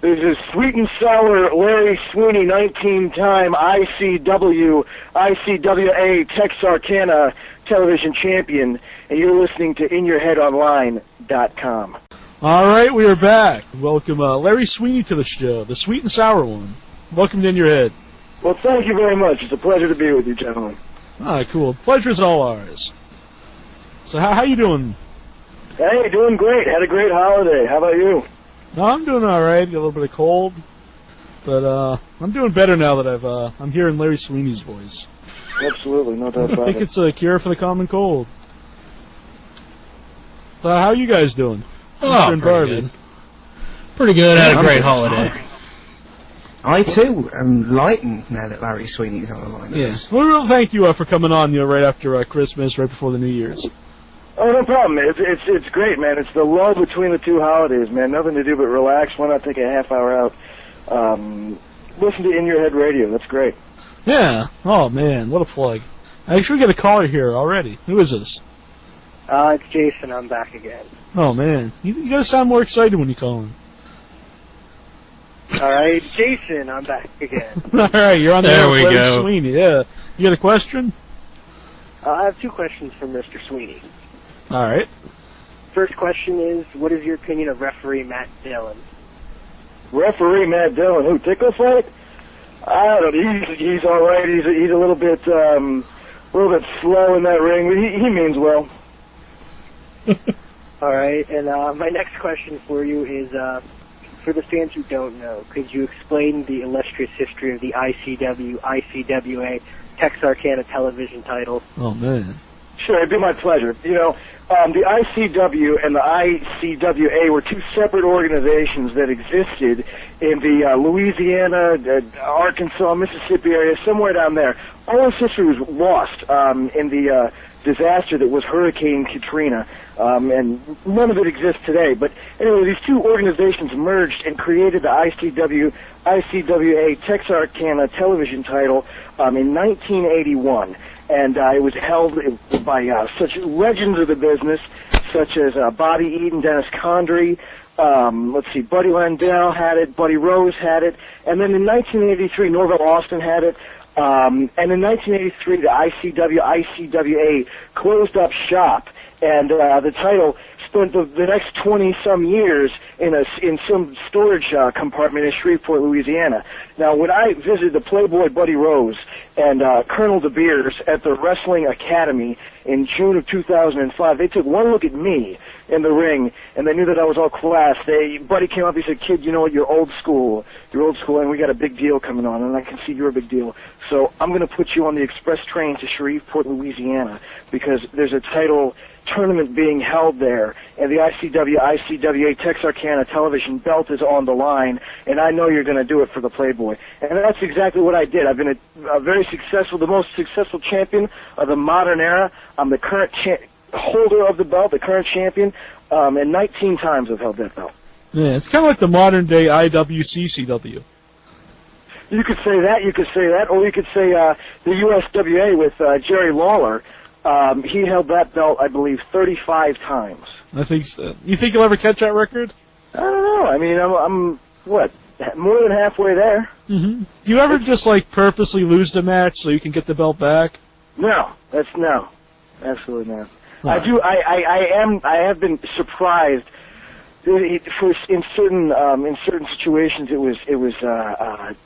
This is Sweet and Sour Larry Sweeney, 19-time ICW-ICWA Texarkana television champion, and you're listening to InYourHeadOnline.com. All right, we are back. Welcome Larry Sweeney to the show, the Sweet and Sour one. Welcome to In Your Head. Well, thank you very much. It's a pleasure to be with you, gentlemen. Ah, cool. The pleasure's all ours. So how you doing? Hey, doing great. Had a great holiday. How about you? No, I'm doing all right. Got a little bit of cold, but I'm doing better now that I'm hearing Larry Sweeney's voice. Absolutely, no doubt about it. I think it's a cure for the common cold. How are you guys doing? Oh, pretty good. Pretty good. Had a great holiday. I too am lightened now that Larry Sweeney's on the line. Yes. Well, thank you for coming on. Right after Christmas, right before the New Year's. Oh, no problem. It's great, man. It's the lull between the two holidays, man. Nothing to do but relax. Why not take a half hour out? Listen to In Your Head Radio. That's great. Yeah. Oh man, what a plug. I actually got a caller here already. Who is this? It's Jason. I'm back again. Oh man, you gotta sound more excited when you call him. All right, Jason. I'm back again. All right, you're on there. We Larry go. Sweeney. Yeah. You got a question? I have two questions for Mr. Sweeney. All right. First question is, what is your opinion of referee Matt Dillon? Referee Matt Dillon, who, tickle fight? I don't know. He's all right. He's a little bit slow in that ring, but he means well. All right, and my next question for you is, for the fans who don't know, could you explain the illustrious history of the ICW-ICWA Texarkana television title? Oh man. Sure, it'd be my pleasure. You know, the ICW and the ICWA were two separate organizations that existed in the Louisiana, Arkansas, Mississippi area, somewhere down there. All this history was lost in the disaster that was Hurricane Katrina, and none of it exists today. But anyway, these two organizations merged and created the ICW-ICWA Texarkana television title in 1981. And it was held by such legends of the business, such as Bobby Eaton, Dennis Condrey, Buddy Landell had it, Buddy Rose had it, and then in 1983, Norvell Austin had it, and in 1983, the ICW-ICWA closed up shop, and the title spent the next 20-some years in some storage compartment in Shreveport, Louisiana. Now, when I visited the Playboy Buddy Rose and Colonel De Beers at the Wrestling Academy in June of 2005, they took one look at me in the ring, and they knew that I was all class. Buddy came up, he said, "Kid, you know what, you're old school, and we got a big deal coming on, and I can see you're a big deal. So I'm going to put you on the express train to Shreveport, Louisiana, because there's a title tournament being held there, and the ICW-ICWA Texarkana television belt is on the line, and I know you're going to do it for the Playboy." And that's exactly what I did. I've been a very successful, the most successful champion of the modern era. I'm the current holder of the belt, the current champion, and 19 times I've held that belt. Yeah, it's kind of like the modern-day IWCCW. You could say that, or you could say the USWA with Jerry Lawler. He held that belt, I believe, 35 times. I think so. You think you'll ever catch that record? I don't know. I mean, I'm what, more than halfway there. Mm-hmm. Do you ever just, purposely lose the match so you can get the belt back? No. Absolutely not. Right. I have been surprised. In certain situations, it was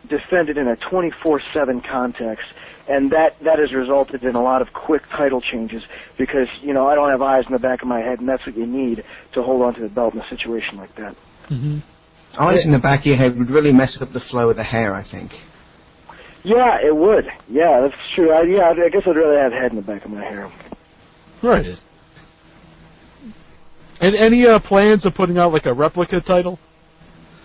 defended in a 24/7 context, and that has resulted in a lot of quick title changes because I don't have eyes in the back of my head, and that's what you need to hold on to the belt in a situation like that. Mm-hmm. Eyes in the back of your head would really mess up the flow of the hair, I think. Yeah, it would. Yeah, that's true. I guess I'd rather have head in the back of my hair. Right. And any plans of putting out a replica title?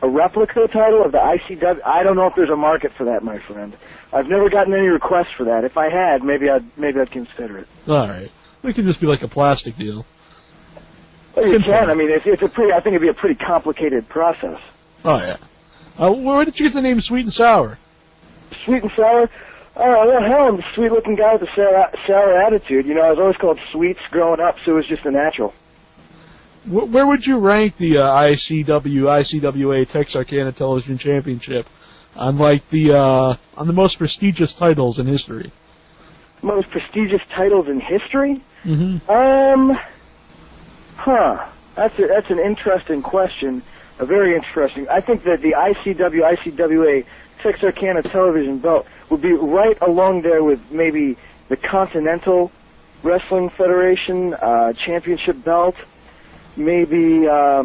A replica title of the ICW? I don't know if there's a market for that, my friend. I've never gotten any requests for that. If I had, maybe I'd consider it. All right. It could just be a plastic deal. Well, you can. I mean, I think it'd be a pretty complicated process. Oh yeah. Where did you get the name Sweet and Sour? Sweet and Sour? Well, hell, I'm a sweet-looking guy with a sour attitude. I was always called Sweets growing up, so it was just a natural. Where would you rank the ICW-ICWA Texarkana Television Championship on the most prestigious titles in history? Most prestigious titles in history? Mm-hmm. That's an interesting question. A very interesting. I think that the ICW-ICWA Texarkana Television belt would be right along there with maybe the Continental Wrestling Federation championship belt. Maybe what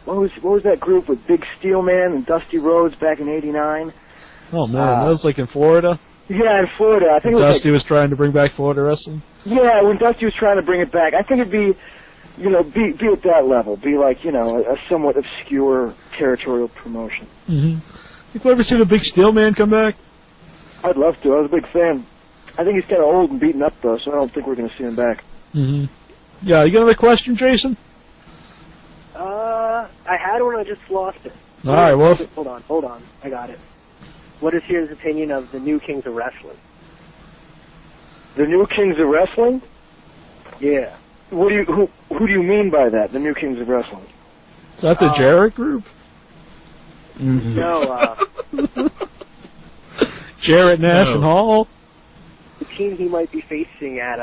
was that group with Big Steel Man and Dusty Rhodes back in '89? Oh man, that was like in Florida. Yeah, in Florida. I think Dusty was trying to bring back Florida wrestling. Yeah, when Dusty was trying to bring it back, I think it'd be, be at that level. Be like, a somewhat obscure territorial promotion. Mm-hmm. You ever see the Big Steel Man come back? I'd love to. I was a big fan. I think he's kind of old and beaten up though, so I don't think we're going to see him back. Mm-hmm. Yeah, you got another question, Jason? I had one, I just lost it. All right, well... Hold on. I got it. What is his opinion of the new Kings of Wrestling? The new Kings of Wrestling? Yeah. Who do you mean by that, the new Kings of Wrestling? Is that the Jarrett group? Mm-hmm. No, Jarrett Nash and Hall? The team he might be facing at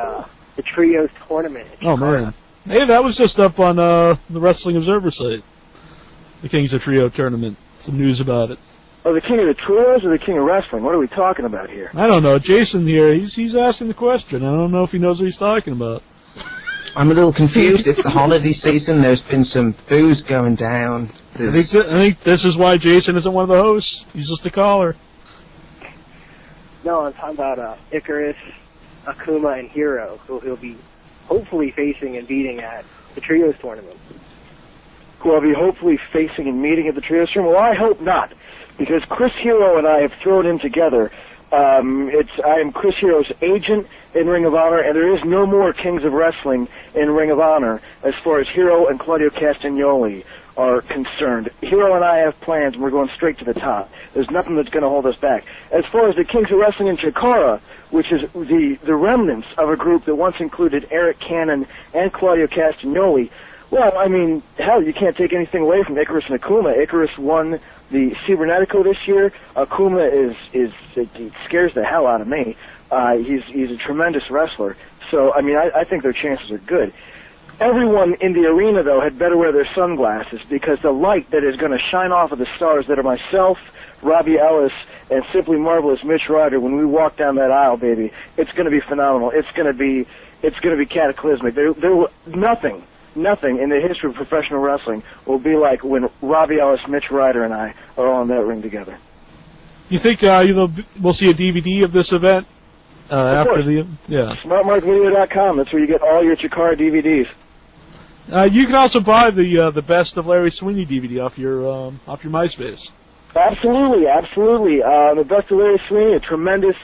the Trios tournament. Oh, man. Hey, that was just up on the Wrestling Observer site. The Kings of Trio tournament. Some news about it. Oh, the King of the Trios or the King of Wrestling? What are we talking about here? I don't know. Jason here, he's asking the question. I don't know if he knows what he's talking about. I'm a little confused. It's the holiday season. There's been some booze going down. I think this is why Jason isn't one of the hosts. He's just a caller. No, I'm talking about Icarus, Akuma, and Hero, who he'll be hopefully facing and beating at the Trios tournament. Who I'll be hopefully facing and meeting at the Trios tournament? Well, I hope not, because Chris Hero and I have thrown in together. I am Chris Hero's agent in Ring of Honor, and there is no more Kings of Wrestling in Ring of Honor as far as Hero and Claudio Castagnoli are concerned. Hero and I have plans, and we're going straight to the top. There's nothing that's going to hold us back. As far as the Kings of Wrestling in Chikara, which is the remnants of a group that once included Eric Cannon and Claudio Castagnoli, well, I mean, hell, you can't take anything away from Icarus and Akuma. Icarus won the Cibernetico this year. Akuma he scares the hell out of me. He's a tremendous wrestler. So, I mean, I think their chances are good. Everyone in the arena, though, had better wear their sunglasses, because the light that is going to shine off of the stars that are myself, Robbie Ellis, and Simply Marvelous Mitch Ryder when we walk down that aisle, baby, it's going to be phenomenal. It's going to be cataclysmic. Nothing in the history of professional wrestling will be like when Robbie Ellis, Mitch Ryder, and I are all in that ring together. You think we'll see a DVD of this event after the... Yeah. SmartMarkVideo.com. That's where you get all your Chikara DVDs. You can also buy the Best of Larry Sweeney DVD off your MySpace. Absolutely. The Best of Larry Sweeney, a tremendous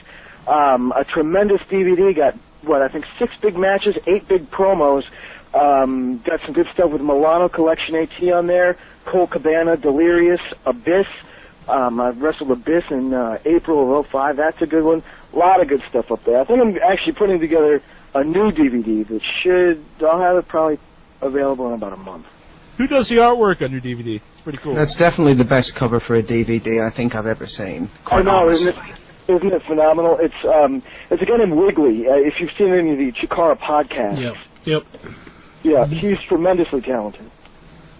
DVD. Got I think 6 big matches, 8 big promos. Got some good stuff with Milano Collection AT on there, Cole Cabana, Delirious, Abyss. I wrestled Abyss in April of '05. That's a good one. A lot of good stuff up there. I think I'm actually putting together a new DVD that I'll have it probably available in about a month. Who does the artwork on your DVD? It's pretty cool. That's definitely the best cover for a DVD I think I've ever seen. I know, isn't it phenomenal? It's a guy named Wiggly. If you've seen any of the Chikara podcasts. Yep. Yeah, he's tremendously talented.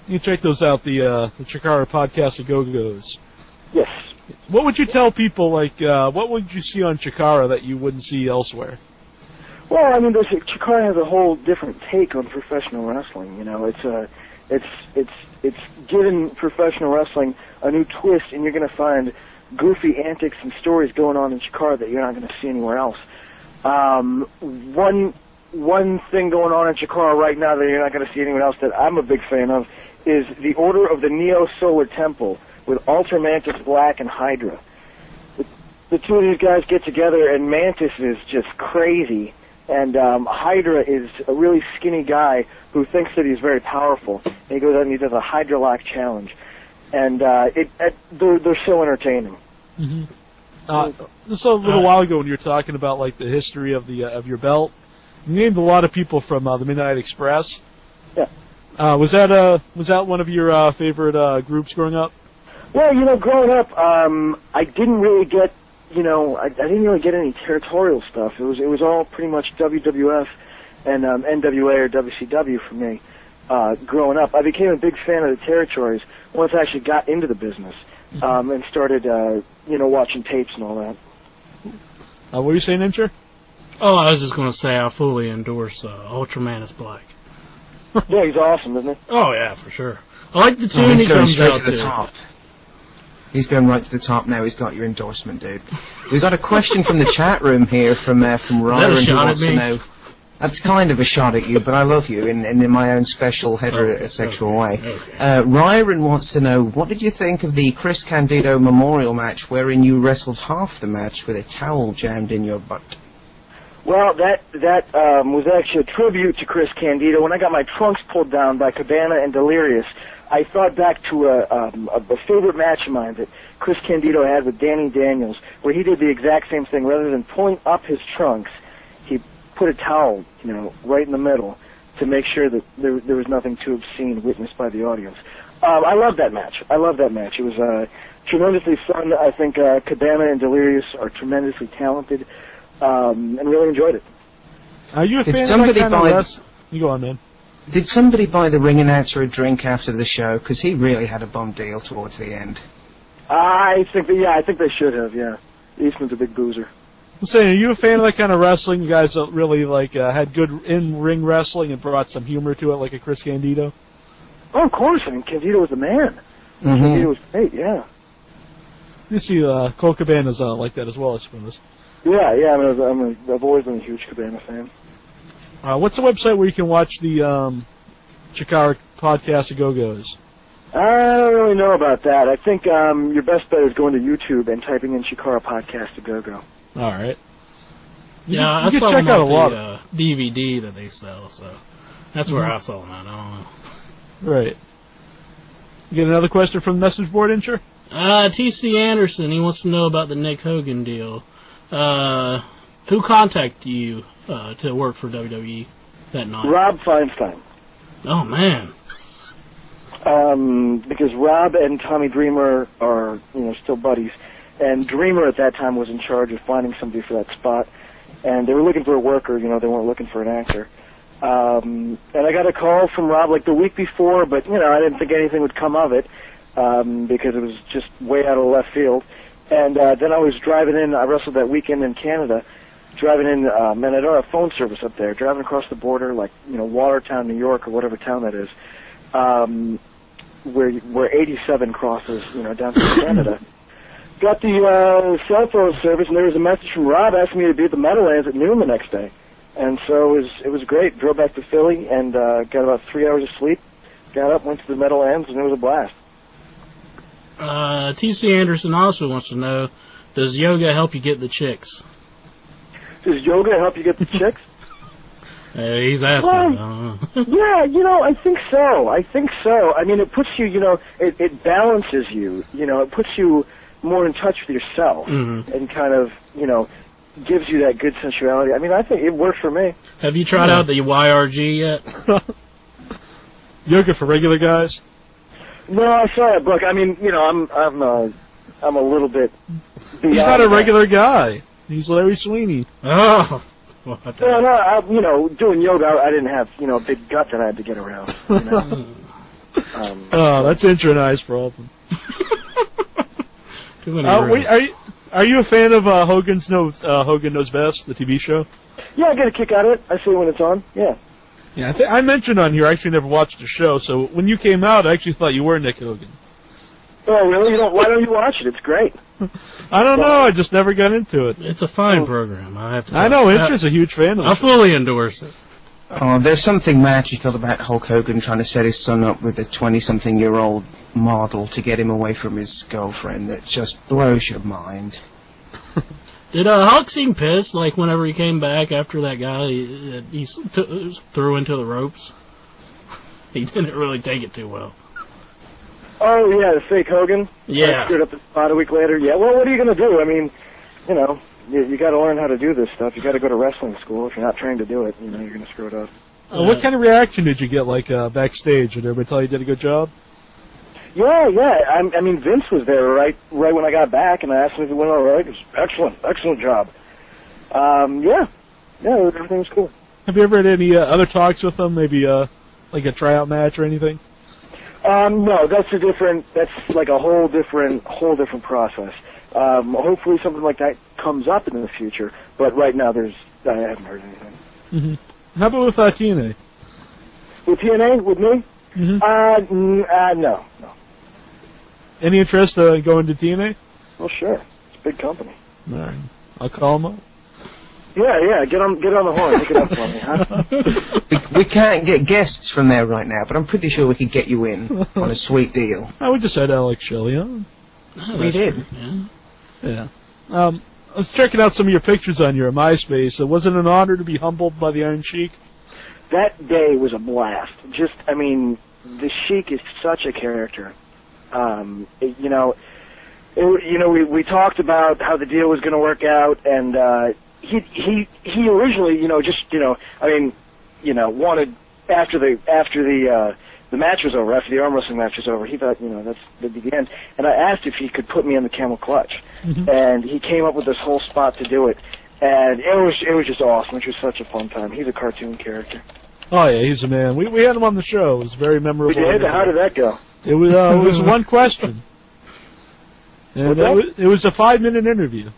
You can check those out, the Chikara podcast of Go-Go's. Yes. What would you tell people, what would you see on Chikara that you wouldn't see elsewhere? Well, I mean, Chikara has a whole different take on professional wrestling. It's given professional wrestling a new twist, and you're going to find goofy antics and stories going on in Chikara that you're not going to see anywhere else. One thing going on in Chikara right now that you're not going to see anywhere else that I'm a big fan of is the Order of the Neo-Solar Temple with Ultra Mantis Black and Hydra. The two of these guys get together, and Mantis is just crazy, and Hydra is a really skinny guy who thinks that he's very powerful. And he goes out and he does a Hydra Lock challenge, and they're so entertaining. Mm-hmm. Just a little while ago when you were talking about the history of your belt, You named a lot of people from the Midnight Express. Yeah. Was that one of your favorite groups growing up? Well, growing up, I didn't really get, I didn't really get any territorial stuff. It was all pretty much WWF and NWA or WCW for me. Growing up, I became a big fan of the territories once I actually got into the business and started, watching tapes and all that. What were you saying, Incher? Oh, I was just going to say I fully endorse Ultraman is Black. Yeah, he's awesome, isn't he? Oh, yeah, for sure. I like the tune he comes out to. Top. He's going right to the top now. He's got your endorsement, dude. We've got a question from the chat room here from Ryron who wants to know. That's kind of a shot at you, but I love you in my own special heterosexual way. Okay. Ryron wants to know, what did you think of the Chris Candido memorial match wherein you wrestled half the match with a towel jammed in your butt? Well, that was actually a tribute to Chris Candido. When I got my trunks pulled down by Cabana and Delirious, I thought back to a favorite match of mine that Chris Candido had with Danny Daniels, where he did the exact same thing. Rather than pulling up his trunks, he put a towel, right in the middle to make sure that there was nothing too obscene witnessed by the audience. I love that match. It was tremendously fun. I think Cabana and Delirious are tremendously talented, and really enjoyed it. Are you a fan of that kind of You go on, man. Did somebody buy the ring announcer a drink after the show? Because he really had a bum deal towards the end. I think they should have, yeah. Eastman's a big boozer. I'm saying, are you a fan of that kind of wrestling? You guys that really had good in-ring wrestling and brought some humor to it, like a Chris Candido? Oh, of course. I mean, Candido was the man. Mm-hmm. Candido was great, yeah. You see, Cole Cabana's like that as well, I suppose. Yeah. I mean, I've always been a huge Cabana fan. What's the website where you can watch the Chikara podcast of Go-Go's? I don't really know about that. I think your best bet is going to YouTube and typing in Chikara podcast of Go-Go. All right. Yeah, I saw them off the DVD that they sell, so that's where I saw them at. I don't know. Right. You get another question from the message board, Incher? T.C. Anderson, he wants to know about the Nick Hogan deal. Who contacted you to work for WWE that night? Rob Feinstein. Oh, man. Because Rob and Tommy Dreamer are, still buddies. And Dreamer at that time was in charge of finding somebody for that spot. And they were looking for a worker, they weren't looking for an actor. And I got a call from Rob like the week before, but, I didn't think anything would come of it, because it was just way out of left field. And then I was driving in, I wrestled that weekend in Canada, driving in, and I don't have phone service up there, driving across the border, like, Watertown, New York, or whatever town that is, where 87 crosses, down to Canada. Got the cell phone service, and there was a message from Rob asking me to be at the Meadowlands at noon the next day. And so it was great. Drove back to Philly and got about 3 hours of sleep. Got up, went to the Meadowlands, and it was a blast. T.C. Anderson also wants to know, does yoga help you get the chicks? Does yoga help you get the chicks? He's asking. Well, yeah, I think so. I mean, it puts you, it balances you. It puts you more in touch with yourself and kind of, gives you that good sensuality. I mean, I think it worked for me. Have you tried out the YRG yet? Yoga for regular guys? No, I saw that book. I mean, I'm a little bit. He's not a regular guy. He's Larry Sweeney. Oh. No, doing yoga, I didn't have, a big gut that I had to get around. That's Incher and I's problem. Are you a fan of Hogan Knows Best, the TV show? Yeah, I get a kick out of it. I see it when it's on. Yeah. Yeah, I mentioned on here I actually never watched the show, so when you came out, I actually thought you were Nick Hogan. Oh, really? Why don't you watch it? It's great. I don't know. I just never got into it. It's a fine program. I have to. I know. Incher's a huge fan of it. I fully endorse it. Oh, there's something magical about Hulk Hogan trying to set his son up with a 20-something-year-old model to get him away from his girlfriend that just blows your mind. Did Hulk seem pissed, like, whenever he came back after that guy he threw into the ropes? He didn't really take it too well. Oh, yeah, the fake Hogan? Yeah. Screwed up the spot a week later. Yeah, well, what are you going to do? I mean, you got to learn how to do this stuff. You got to go to wrestling school. If you're not trained to do it, you're going to screw it up. What kind of reaction did you get, like, backstage? Did everybody tell you did a good job? Yeah. I mean, Vince was there right when I got back, and I asked him if it went all right. It was excellent job. Yeah, everything was cool. Have you ever had any other talks with them? Maybe like a tryout match or anything? No, that's like a whole different process. Hopefully something like that comes up in the future, but right now I haven't heard anything. Mm-hmm. How about with TNA? With TNA? With me? Mm-hmm. No. Any interest going to TNA? Well, sure. It's a big company. All right. I'll call them up. Yeah. Get on the horn. Look it up for me, huh? We can't get guests from there right now, but I'm pretty sure we could get you in on a sweet deal. We just had Alex Shelley on. We did. Yeah. I was checking out some of your pictures on your MySpace. Was it an honor to be humbled by the Iron Sheik? That day was a blast. The Sheik is such a character. We talked about how the deal was going to work out, and he originally, wanted after the match was over, after the arm wrestling match was over, he thought, that'd be the end. And I asked if he could put me in the camel clutch, and he came up with this whole spot to do it, and it was just awesome. It was such a fun time. He's a cartoon character. Oh yeah, he's a man. We had him on the show. It was very memorable. We did? How did that go? It was one question. And it was a 5-minute interview.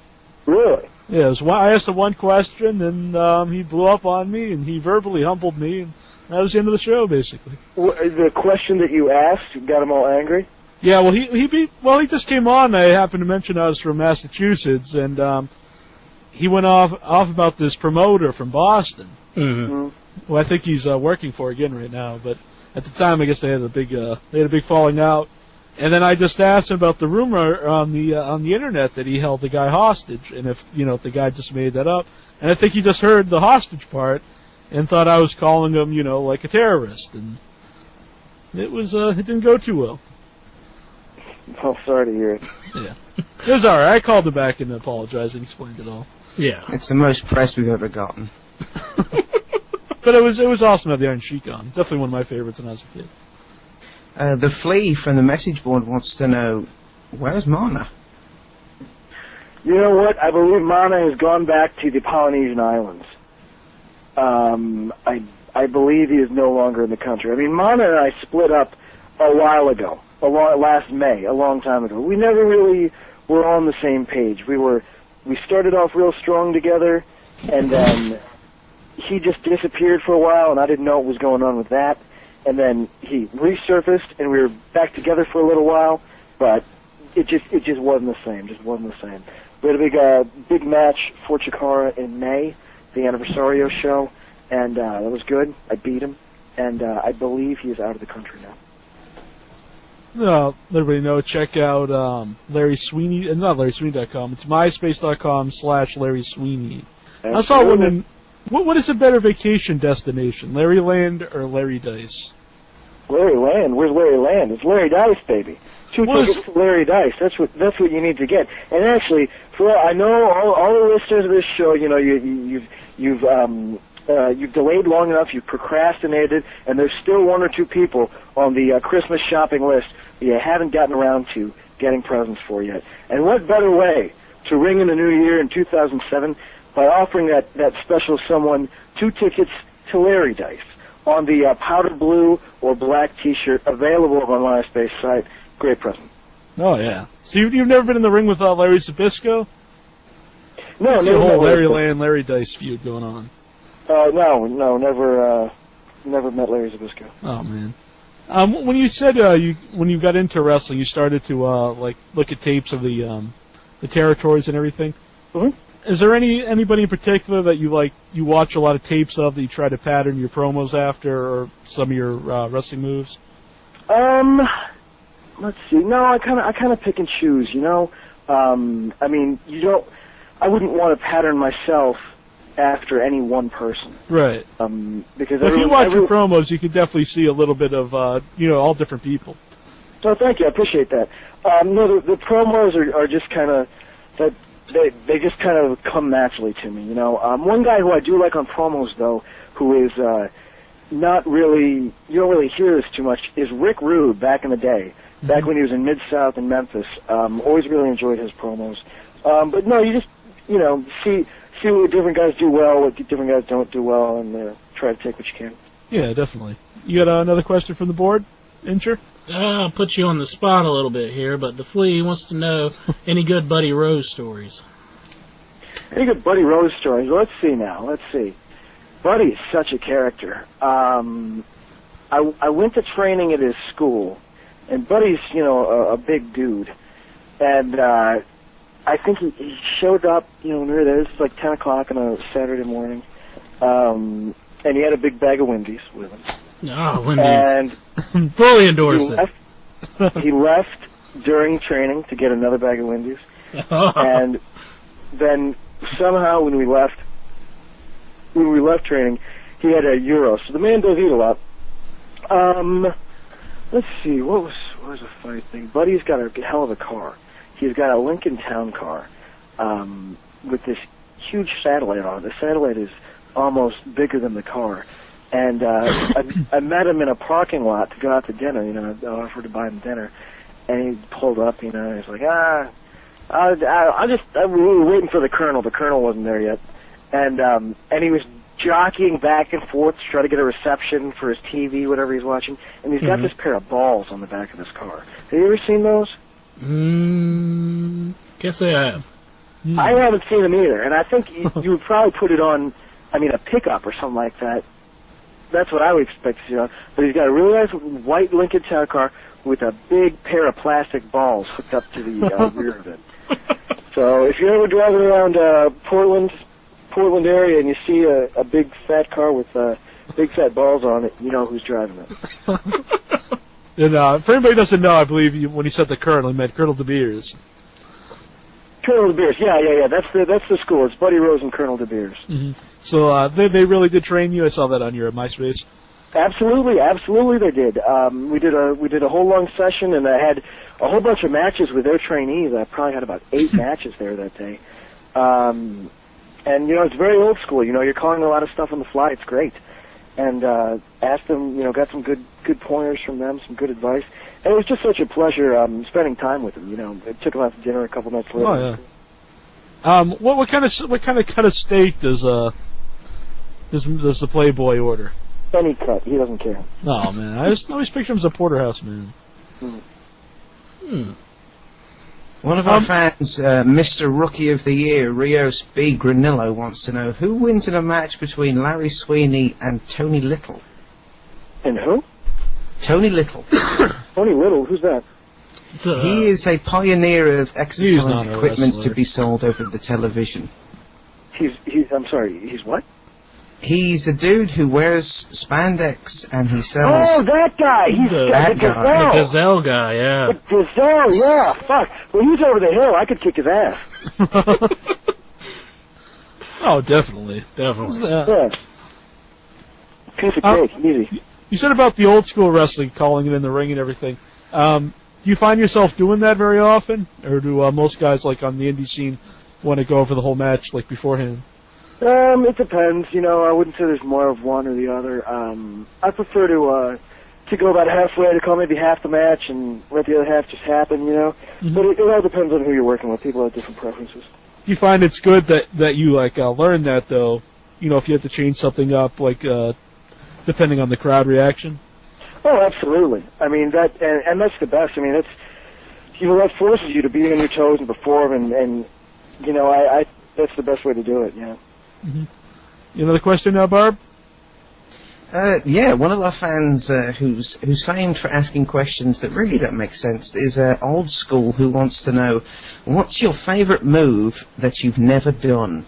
Really? Yeah, I asked him one question, and he blew up on me, and he verbally humbled me, and that was the end of the show, basically. The question that you asked got him all angry? Yeah, well, he just came on. I happened to mention I was from Massachusetts, and he went off about this promoter from Boston. Mm-hmm. Well, I think he's working for again right now, but at the time, I guess they had a big falling out. And then I just asked him about the rumor on the internet that he held the guy hostage, and if the guy just made that up. And I think he just heard the hostage part and thought I was calling him, like a terrorist, and it didn't go too well. Oh, sorry to hear it. Yeah, it was all right. I called him back and apologized and explained it all. Yeah, it's the most press we've ever gotten. But it was awesome to have the Iron Sheik on. Definitely one of my favorites when I was a kid. The Flea from the message board wants to know, where's Mana? You know what? I believe Mana has gone back to the Polynesian Islands. I believe he is no longer in the country. I mean, Mana and I split up a while ago, last May, a long time ago. We never really were on the same page. We started off real strong together, and then he just disappeared for a while, and I didn't know what was going on with that. And then he resurfaced, and we were back together for a little while, but it just wasn't the same. We had a big match for Chikara in May, the Anniversario show, and that was good. I beat him, and I believe he is out of the country now. Well, everybody know, check out Larry Sweeney, not LarrySweeney.com, it's myspace.com/Larry Sweeney. I was wondering, what is a better vacation destination, Larry Land or Larry Dice? Larry Land? Where's Larry Land? It's Larry Dice, baby. 2 tickets to Larry Dice. That's what you need to get. And actually, I know all the listeners of this show, you've delayed long enough, you've procrastinated, and there's still 1 or 2 people on the Christmas shopping list that you haven't gotten around to getting presents for yet. And what better way to ring in the new year in 2007 by offering that special someone 2 tickets to Larry Dice on the powder blue or black T-shirt available on my MySpace site. Great present. Oh, yeah. So you've never been in the ring with Larry Zbyszko? No, never. The whole Larry Land, Larry Dice feud going on. No, never met Larry Zbyszko. Oh, man. When you said when you got into wrestling, you started to look at tapes of the territories and everything. Mm-hmm. Is there anybody in particular that you watch a lot of tapes of that you try to pattern your promos after, or some of your wrestling moves? Let's see. No, I kind of pick and choose. I mean, I wouldn't want to pattern myself after any one person. Right. Because if you watch your promos, you can definitely see a little bit of all different people. Oh, thank you. I appreciate that. No, the promos are just kind of that. they just kind of come naturally to me, you know. One guy who I do like on promos, though, who is not really, you don't really hear this too much, is Rick Rude back in the day, back when he was in Mid-South in Memphis. Always really enjoyed his promos. But no, you just, you know, see what different guys do well, what different guys don't do well, and try to take what you can. Yeah, definitely. You got another question from the board, Incher? I'll put you on the spot a little bit here, but the Flea wants to know any good Buddy Rose stories. Any good Buddy Rose stories? Let's see now. Let's see. Buddy is such a character. I went to training at his school, and Buddy's, you know, a big dude. And I think he showed up, you know, when we were there. It was like 10 o'clock on a Saturday morning. And he had a big bag of Wendy's with him. Oh, Wendy's. And fully endorse it. He left during training to get another bag of Wendy's. And then somehow when we left training, he had a Euro. So the man does eat a lot. Let's see, what was the funny thing? Buddy's got a hell of a car. He's got a Lincoln Town car with this huge satellite on it. The satellite is almost bigger than the car. And I met him in a parking lot to go out to dinner. You know, I offered to buy him dinner, and he pulled up. You know, and he's like, we were waiting for the Colonel. The Colonel wasn't there yet, and he was jockeying back and forth to try to get a reception for his TV, whatever he's watching. And he's got this pair of balls on the back of his car. Have you ever seen those? Guess I have. I haven't seen them either, and I think you would probably put it on, I mean, a pickup or something like that. That's what I would expect to see on. But he's got a really nice white Lincoln Town car with a big pair of plastic balls hooked up to the rear of it. So if you're ever driving around Portland area and you see a big fat car with big fat balls on it, you know who's driving it. And for anybody who doesn't know, I believe when he said the Colonel, he meant Colonel De Beers. Colonel De Beers, yeah. That's the school. It's Buddy Rose and Colonel De Beers. Mm-hmm. So they really did train you. I saw that on your MySpace. Absolutely they did. We did a whole long session, and I had a whole bunch of matches with their trainees. I probably had about 8 matches there that day. And you know, it's very old school. You know, you're calling a lot of stuff on the fly. It's great. And asked them, you know, got some good pointers from them, some good advice. And it was just such a pleasure spending time with them. You know, I took them out to dinner a couple nights later. Oh yeah. What kind of cut of steak does the Playboy order? Any cut. He doesn't care. Oh man, I just always picture him as a porterhouse man. One of our fans, Mr. Rookie of the Year, Rios B. Granillo, wants to know who wins in a match between Larry Sweeney and Tony Little. And who? Tony Little. Tony Little? Who's that? He is a pioneer of exercise equipment to be sold over the television. I'm sorry, he's what? He's a dude who wears spandex and he sells... Oh, that guy! He's that guy. The Gazelle guy, yeah. The Gazelle, yeah, fuck. When he's over the hill, I could kick his ass. Oh, definitely. Yeah. Piece of cake, easy. You said about the old school wrestling, calling it in the ring and everything. Do you find yourself doing that very often? Or do most guys, like, on the indie scene want to go over the whole match, like, beforehand? It depends. You know, I wouldn't say there's more of one or the other. I prefer to go about halfway, to call maybe half the match and let the other half just happen, you know? But it all depends on who you're working with. People have different preferences. Do you find it's good that you, like, learn that, though? You know, if you have to change something up, like, depending on the crowd reaction? Oh, absolutely. I mean, and that's the best. I mean, that forces you to be on your toes and perform, and you know, I that's the best way to do it, yeah. Another question now, Barb? Yeah, one of our fans who's famed for asking questions that really don't make sense is Old School, who wants to know, what's your favourite move that you've never done?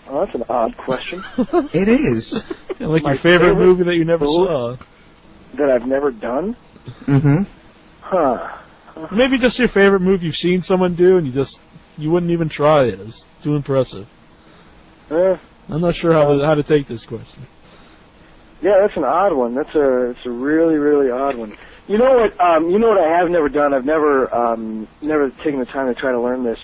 Oh, that's an odd question. It is. Like your favorite movie that you never saw. That I've never done? Huh. Maybe just your favorite move you've seen someone do and you wouldn't even try it. It was too impressive. I'm not sure how to take this question. Yeah, that's an odd one. It's a really, really odd one. You know what? You know what I have never done. I've never taken the time to try to learn this.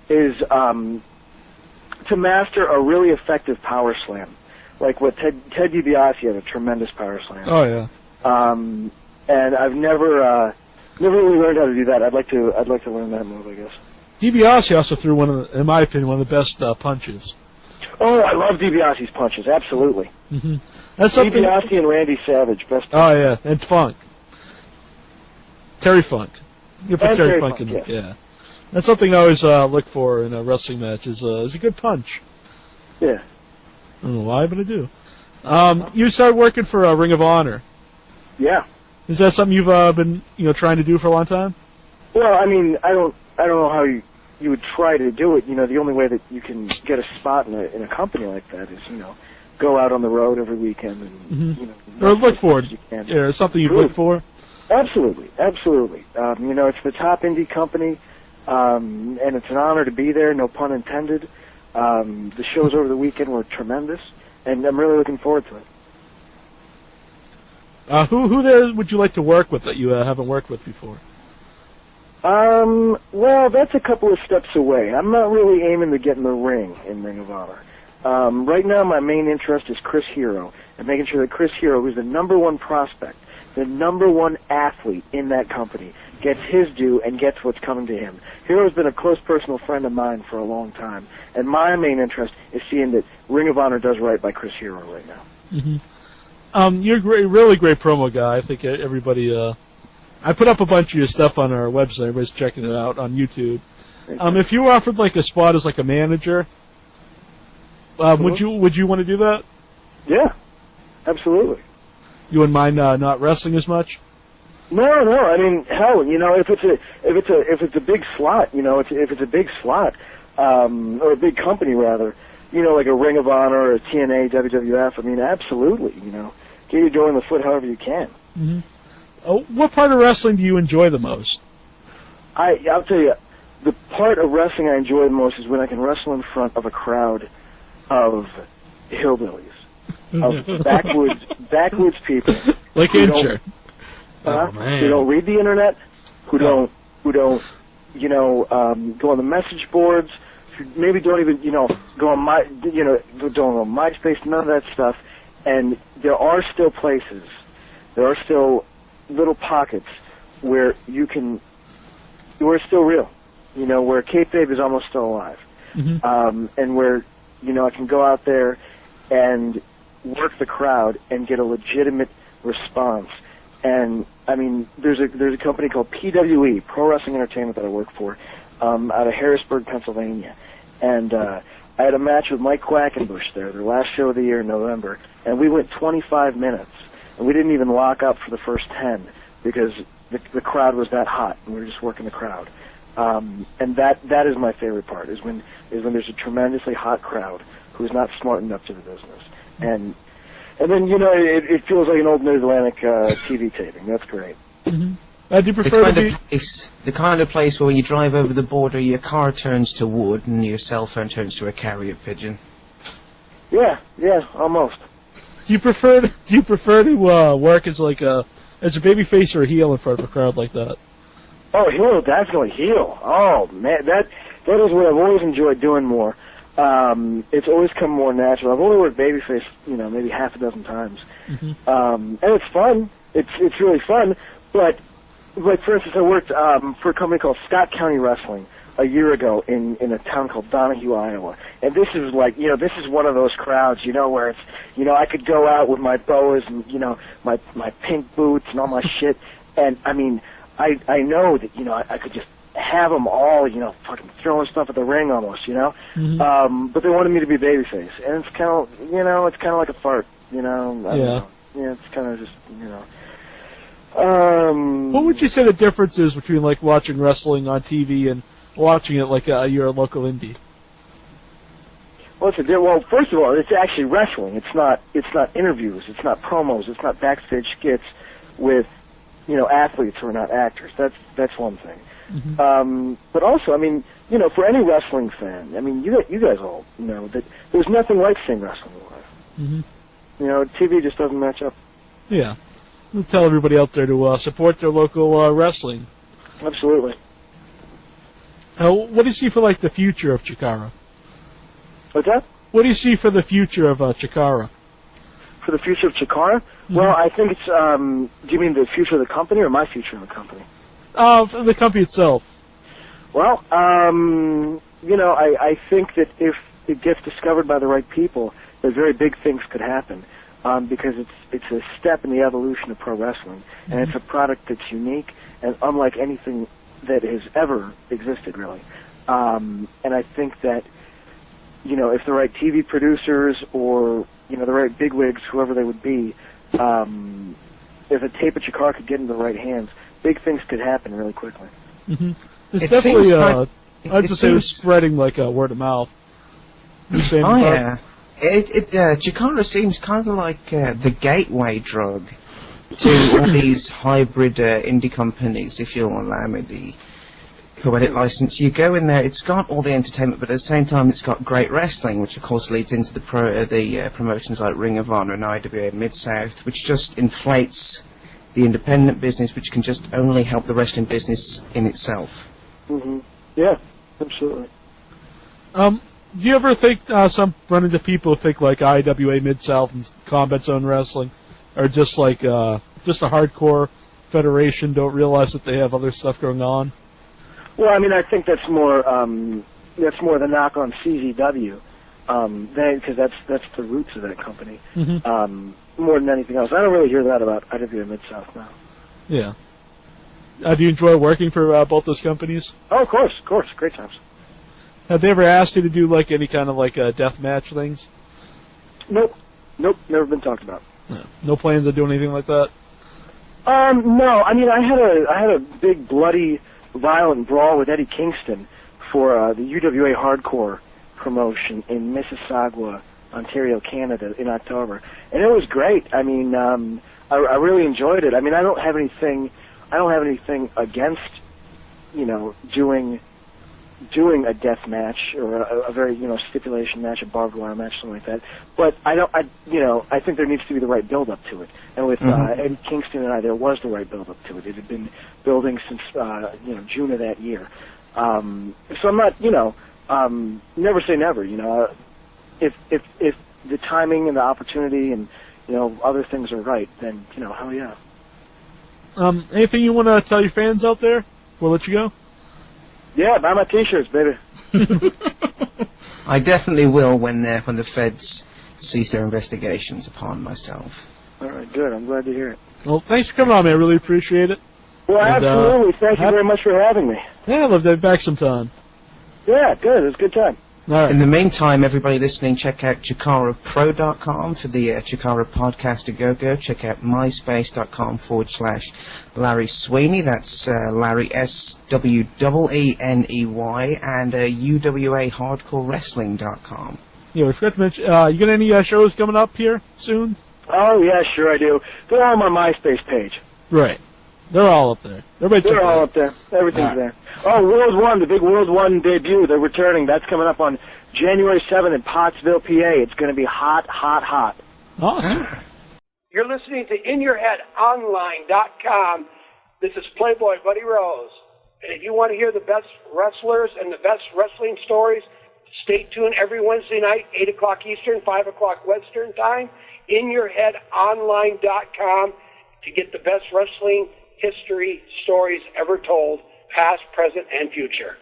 Is to master a really effective power slam, like what Ted DiBiase had a tremendous power slam. Oh yeah. And I've never really learned how to do that. I'd like to learn that move, I guess. DiBiase also threw in my opinion, one of the best punches. Oh, I love DiBiase's punches. Absolutely. Mm-hmm. That's something. DiBiase and Randy Savage, best. Oh yeah, and Funk. Terry Funk. You put Terry Funk in there. Yeah. That's something I always look for in a wrestling match. Is a good punch. Yeah. I don't know why, but I do. You started working for Ring of Honor. Yeah. Is that something you've been trying to do for a long time? Well, I mean, I don't know how you would try to do it. The only way that you can get a spot in a company like that is go out on the road every weekend and or look for it. Yeah, it's something you look for. Absolutely. It's the top indie company, and it's an honor to be there. No pun intended. The shows over the weekend were tremendous, and I'm really looking forward to it. Who there would you like to work with that you haven't worked with before? Well, that's a couple of steps away. I'm not really aiming to get in the ring in Ring of Honor. Right now, my main interest is Chris Hero, and making sure that Chris Hero, who's the #1 prospect, the #1 athlete in that company, gets his due and gets what's coming to him. Hero's been a close personal friend of mine for a long time, and my main interest is seeing that Ring of Honor does right by Chris Hero right now. Mm-hmm. You're a really great promo guy. I think everybody... I put up a bunch of your stuff on our website. Everybody's checking it out on YouTube. If you were offered like a spot as like a manager, would you want to do that? Yeah, absolutely. You wouldn't mind not wrestling as much? No. I mean, hell, if it's a big slot, if it's a big slot, or a big company rather, like a Ring of Honor or a TNA, WWF. I mean, absolutely. Get your door in the foot however you can. Mm-hmm. What part of wrestling do you enjoy the most? I'll tell you, the part of wrestling I enjoy the most is when I can wrestle in front of a crowd of hillbillies, of backwoods people. Like Incher. Who don't read the internet, who don't go on the message boards, who maybe don't even, go on don't go on MySpace, none of that stuff. And there are still places, there are still little pockets where where it's still real, where kayfabe is almost still alive, and where I can go out there and work the crowd and get a legitimate response. And I mean, there's a company called PWE, Pro Wrestling Entertainment, that I work for, out of Harrisburg, Pennsylvania, and I had a match with Mike Quackenbush there, their last show of the year in November, and we went 25 minutes. And we didn't even lock up for the first 10 because the crowd was that hot, and we were just working the crowd. And that is my favorite part, is when there's a tremendously hot crowd who's not smartened up to the business. And then it feels like an old Mid-Atlantic TV taping. That's great. Mm-hmm. Do you prefer the kind of place where when you drive over the border, your car turns to wood and your cell phone turns to a carrier pigeon? Yeah, almost. Do you prefer to work as as a babyface or a heel in front of a crowd like that? Oh, heel, definitely heel. Oh man, that is what I've always enjoyed doing more. It's always come more natural. I've only worked babyface, maybe half a dozen times, and it's fun. It's really fun. But like for instance, I worked for a company called Scott County Wrestling a year ago in a town called Donahue, Iowa. And this is like, this is one of those crowds, where it's, I could go out with my boas and, my pink boots and all my shit. And I mean, I know that, I could just have them all, fucking throwing stuff at the ring almost, but they wanted me to be babyface. And it's kind of, it's kind of like a fart, I don't know. Yeah, it's kind of just, What would you say the difference is between like watching wrestling on TV and watching it like you're a local indie? Well, first of all, it's actually wrestling. It's not interviews. It's not promos. It's not backstage skits with, athletes who are not actors. That's one thing. Mm-hmm. But also, I mean, for any wrestling fan, I mean, you guys all know that there's nothing like seeing wrestling live. Mm-hmm. TV just doesn't match up. Yeah. tell everybody out there to support their local wrestling. Absolutely. What do you see for like the future of Chikara? What's that? What do you see for the future of Chikara? For the future of Chikara? Mm-hmm. Well, I think it's. Do you mean the future of the company or my future in the company? The company itself. Well, I think that if it gets discovered by the right people, that very big things could happen. Because it's a step in the evolution of pro wrestling, and it's a product that's unique and unlike anything that has ever existed, really. And I think that, if the right TV producers or, the right bigwigs, whoever they would be, if a tape of Chikara could get into the right hands, big things could happen really quickly. Mm-hmm. It's definitely, I'd just say it was spreading like word of mouth. Yeah. Chikara seems kind of like the gateway drug to all these hybrid indie companies, if you'll allow me the poetic license. You go in there, it's got all the entertainment, but at the same time it's got great wrestling, which of course leads into the promotions like Ring of Honor and IWA Mid-South, which just inflates the independent business, which can just only help the wrestling business in itself. Mm-hmm. Yeah, absolutely. Do you ever think run into people who think like IWA Mid-South and Combat Zone Wrestling are just like just a hardcore federation, don't realize that they have other stuff going on? Well, I mean, I think that's more the knock on CZW, because that's the roots of that company, more than anything else. I don't really hear that about IWA Mid-South now. Yeah. Do you enjoy working for both those companies? Oh, of course, great times. Have they ever asked you to do like any kind of like death match things? Nope, never been talked about. No plans of doing anything like that? No. I mean, I had a big bloody, violent brawl with Eddie Kingston for the UWA Hardcore promotion in Mississauga, Ontario, Canada, in October, and it was great. I mean, I really enjoyed it. I mean, I don't have anything against, doing a death match or a very, stipulation match, a barbed wire match, something like that. But I think there needs to be the right build-up to it. And with Eddie Kingston and I, there was the right build-up to it. It had been building since, June of that year. So I'm not, never say never, If the timing and the opportunity and, other things are right, then, hell yeah. Anything you want to tell your fans out there? We'll let you go. Yeah, buy my T-shirts, baby. I definitely will when the feds cease their investigations upon myself. All right, good. I'm glad to hear it. Well, thanks for coming on, man. I really appreciate it. Well, absolutely. Thank you very much for having me. Yeah, I'd love to have you back sometime. Yeah, good. It was a good time. All right. In the meantime, everybody listening, check out ChikaraPro.com for the Chikara podcast to go. Check out myspace.com/Larry Sweeney. That's Larry SWEENEY and UWAHardcoreWrestling.com. Yeah, we forgot to mention, you got any shows coming up here soon? Oh, yeah, sure I do. They're on my MySpace page. Right. They're all up there. They're all up there. Everything's there. Oh, World 1, the big World 1 debut. They're returning. That's coming up on January 7th in Pottsville, PA. It's going to be hot, hot, hot. Awesome. You're listening to InYourHeadOnline.com. This is Playboy Buddy Rose. And if you want to hear the best wrestlers and the best wrestling stories, stay tuned every Wednesday night, 8 o'clock Eastern, 5 o'clock Western time, InYourHeadOnline.com to get the best wrestling history stories ever told, past, present, and future.